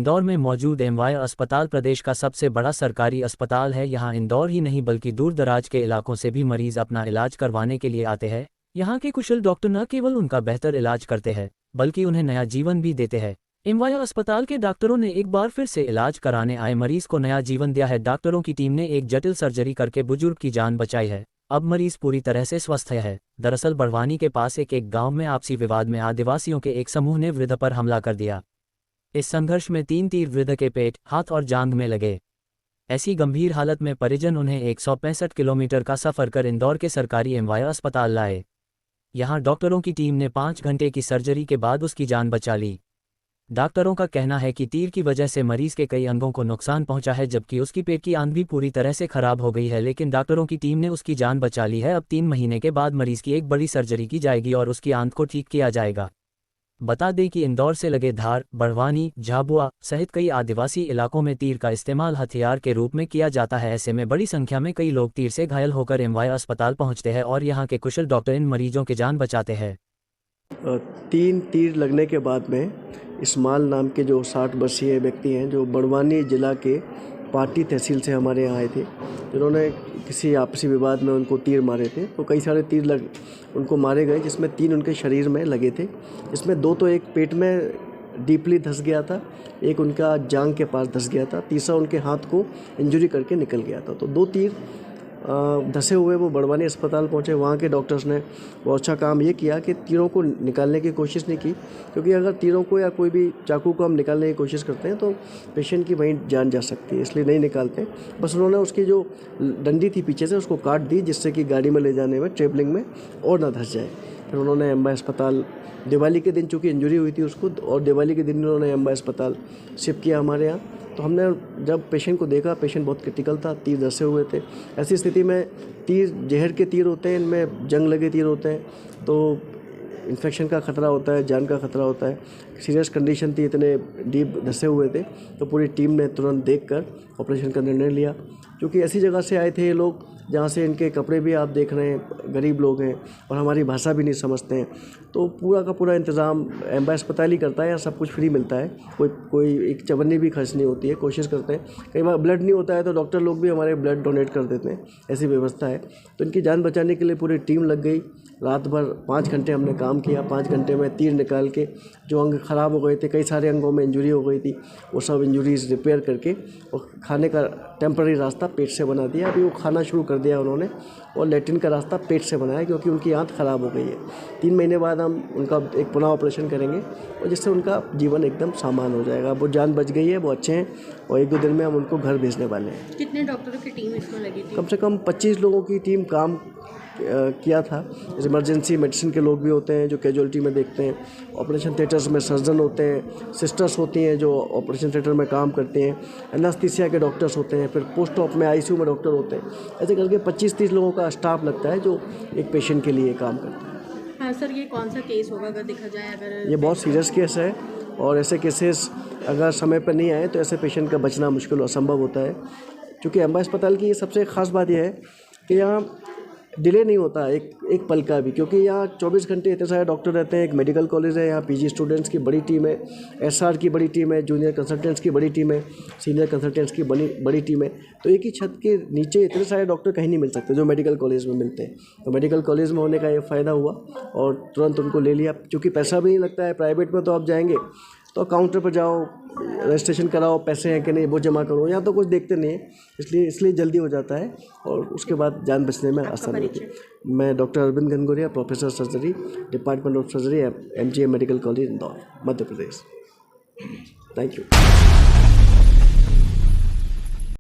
इंदौर में मौजूद एमवाय अस्पताल प्रदेश का सबसे बड़ा सरकारी अस्पताल है। यहाँ इंदौर ही नहीं बल्कि दूर दराज के इलाकों से भी मरीज अपना इलाज करवाने के लिए आते हैं। यहाँ के कुशल डॉक्टर न केवल उनका बेहतर इलाज करते हैं बल्कि उन्हें नया जीवन भी देते हैं। एमवाय अस्पताल के डॉक्टरों ने एक बार फिर से इलाज कराने आए मरीज को नया जीवन दिया है। डॉक्टरों की टीम ने एक जटिल सर्जरी करके बुजुर्ग की जान बचाई है। अब मरीज पूरी तरह से स्वस्थ है। दरअसल बड़वानी के पास एक गाँव में आपसी विवाद में आदिवासियों के एक समूह ने वृद्ध पर हमला कर दिया। इस संघर्ष में 3 तीर वृद्ध के पेट, हाथ और जांघ में लगे। ऐसी गंभीर हालत में परिजन उन्हें 165 किलोमीटर का सफर कर इंदौर के सरकारी एमवाय अस्पताल लाए। यहां डॉक्टरों की टीम ने 5 घंटे की सर्जरी के बाद उसकी जान बचा ली। डॉक्टरों का कहना है कि तीर की वजह से मरीज के कई अंगों को नुकसान पहुंचा है, जबकि उसकी पेट की आंत भी पूरी तरह से खराब हो गई है, लेकिन डॉक्टरों की टीम ने उसकी जान बचा ली है। अब 3 महीने के बाद मरीज की एक बड़ी सर्जरी की जाएगी और उसकी आंत को ठीक किया जाएगा। बता दें कि इंदौर से लगे धार, बड़वानी, झाबुआ सहित कई आदिवासी इलाकों में तीर का इस्तेमाल हथियार के रूप में किया जाता है। ऐसे में बड़ी संख्या में कई लोग तीर से घायल होकर एमवाय अस्पताल पहुंचते हैं और यहां के कुशल डॉक्टर इन मरीजों की जान बचाते हैं। 3 तीर लगने के बाद में इस्माइल नाम के जो 60 वर्षीय व्यक्ति हैं, जो बड़वानी जिला के पाटी तहसील से हमारे यहाँ आए थे, जिन्होंने किसी आपसी विवाद में उनको तीर मारे थे। तो कई सारे तीर उनको मारे गए, जिसमें 3 उनके शरीर में लगे थे। इसमें 2 तो एक पेट में डीपली धंस गया था, एक उनका जांघ के पास धंस गया था, तीसरा उनके हाथ को इंजरी करके निकल गया था। तो 2 तीर धंसे हुए वो बड़वानी अस्पताल पहुँचे। वहाँ के डॉक्टर्स ने बहुत अच्छा काम ये किया कि तीरों को निकालने की कोशिश नहीं की, क्योंकि अगर तीरों को या कोई भी चाकू को हम निकालने की कोशिश करते हैं तो पेशेंट की वहीं जान जा सकती है, इसलिए नहीं निकालते। बस उन्होंने उसकी जो डंडी थी पीछे से उसको काट दी, जिससे कि गाड़ी में ले जाने में, ट्रेवलिंग में और ना धंस जाए। फिर उन्होंने एमवाय अस्पताल दिवाली के दिन, चूँकि इंजरी हुई थी उसको, और दिवाली के दिन उन्होंने एमवाय अस्पताल शिफ्ट किया हमारे यहाँ। तो हमने जब पेशेंट को देखा, पेशेंट बहुत क्रिटिकल था, तीर धंसे हुए थे। ऐसी स्थिति में तीर जहर के तीर होते हैं, इनमें जंग लगे तीर होते हैं, तो इन्फेक्शन का खतरा होता है, जान का खतरा होता है। सीरियस कंडीशन थी, इतने डीप धंसे हुए थे, तो पूरी टीम ने तुरंत देखकर ऑपरेशन का निर्णय लिया। क्योंकि ऐसी जगह से आए थे ये लोग जहाँ से इनके कपड़े भी आप देख रहे हैं, गरीब लोग हैं और हमारी भाषा भी नहीं समझते हैं। तो पूरा का पूरा इंतज़ाम एमवाय अस्पताल ही करता है, यहाँ सब कुछ फ्री मिलता है, कोई एक चवन्नी भी खर्च नहीं होती है। कोशिश करते हैं, कई बार ब्लड नहीं होता है तो डॉक्टर लोग भी हमारे ब्लड डोनेट कर देते हैं, ऐसी व्यवस्था है। तो इनकी जान बचाने के लिए पूरी टीम लग गई। रात भर 5 घंटे हमने काम किया। 5 घंटे में तीर निकाल के जो अंग ख़राब हो गए थे, कई सारे अंगों में इंजरी हो गई थी, वो सब इंजरीज रिपेयर करके और खाने का टेम्पररी रास्ता पेट से बना दिया। अभी वो खाना शुरू कर दिया उन्होंने, और लेटरिन का रास्ता पेट से बनाया, क्योंकि उनकी आंत ख़राब हो गई है। 3 महीने बाद हम उनका एक पुनः ऑपरेशन करेंगे और जिससे उनका जीवन एकदम सामान हो जाएगा। वो जान बच गई है, वो अच्छे हैं और 1-2 दिन में हम उनको घर भेजने वाले हैं। कितने डॉक्टरों की टीम इसमें लगी थी? कम से कम 25 लोगों की टीम काम किया था। इमरजेंसी मेडिसिन के लोग भी होते हैं जो कैजुअलिटी में देखते हैं, ऑपरेशन थिएटर्स में सर्जन होते हैं, सिस्टर्स होती हैं जो ऑपरेशन थिएटर में काम करती हैं, एनास्थीसिया के डॉक्टर्स होते हैं, फिर पोस्ट ऑप में आईसीयू में डॉक्टर होते हैं। ऐसे करके 25-30 लोगों का स्टाफ लगता है जो एक पेशेंट के लिए काम करता है। हाँ सर, ये कौन सा केस होगा अगर देखा जाए? अगर ये बहुत सीरियस केस है और ऐसे केसेस अगर समय पर नहीं आए तो ऐसे पेशेंट का बचना मुश्किल असंभव होता है। क्योंकि एमवाय अस्पताल की सबसे ख़ास बात यह है कि यहाँ डिले नहीं होता एक पल का भी, क्योंकि यहाँ 24 घंटे इतने सारे डॉक्टर रहते हैं। एक मेडिकल कॉलेज है, यहाँ पीजी स्टूडेंट्स की बड़ी टीम है, एसआर की बड़ी टीम है, जूनियर कंसल्टेंट्स की बड़ी टीम है, सीनियर कंसल्टेंट्स की बड़ी टीम है। तो एक ही छत के नीचे इतने सारे डॉक्टर कहीं नहीं मिल सकते जो मेडिकल कॉलेज में मिलते हैं। तो मेडिकल कॉलेज में होने का ये फ़ायदा हुआ और तुरंत उनको ले लिया। क्योंकि पैसा भी नहीं लगता है, प्राइवेट में तो आप जाएंगे तो काउंटर पर जाओ, रजिस्ट्रेशन कराओ, पैसे हैं कि नहीं वो जमा करो, यहाँ तो कुछ देखते नहीं है, इसलिए जल्दी हो जाता है और उसके बाद जान बचने में आसानी होती है। मैं doctor Arvind Gangoria, professor surgery, department of surgery, MGM medical college Indore, Madhya Pradesh. Thank you.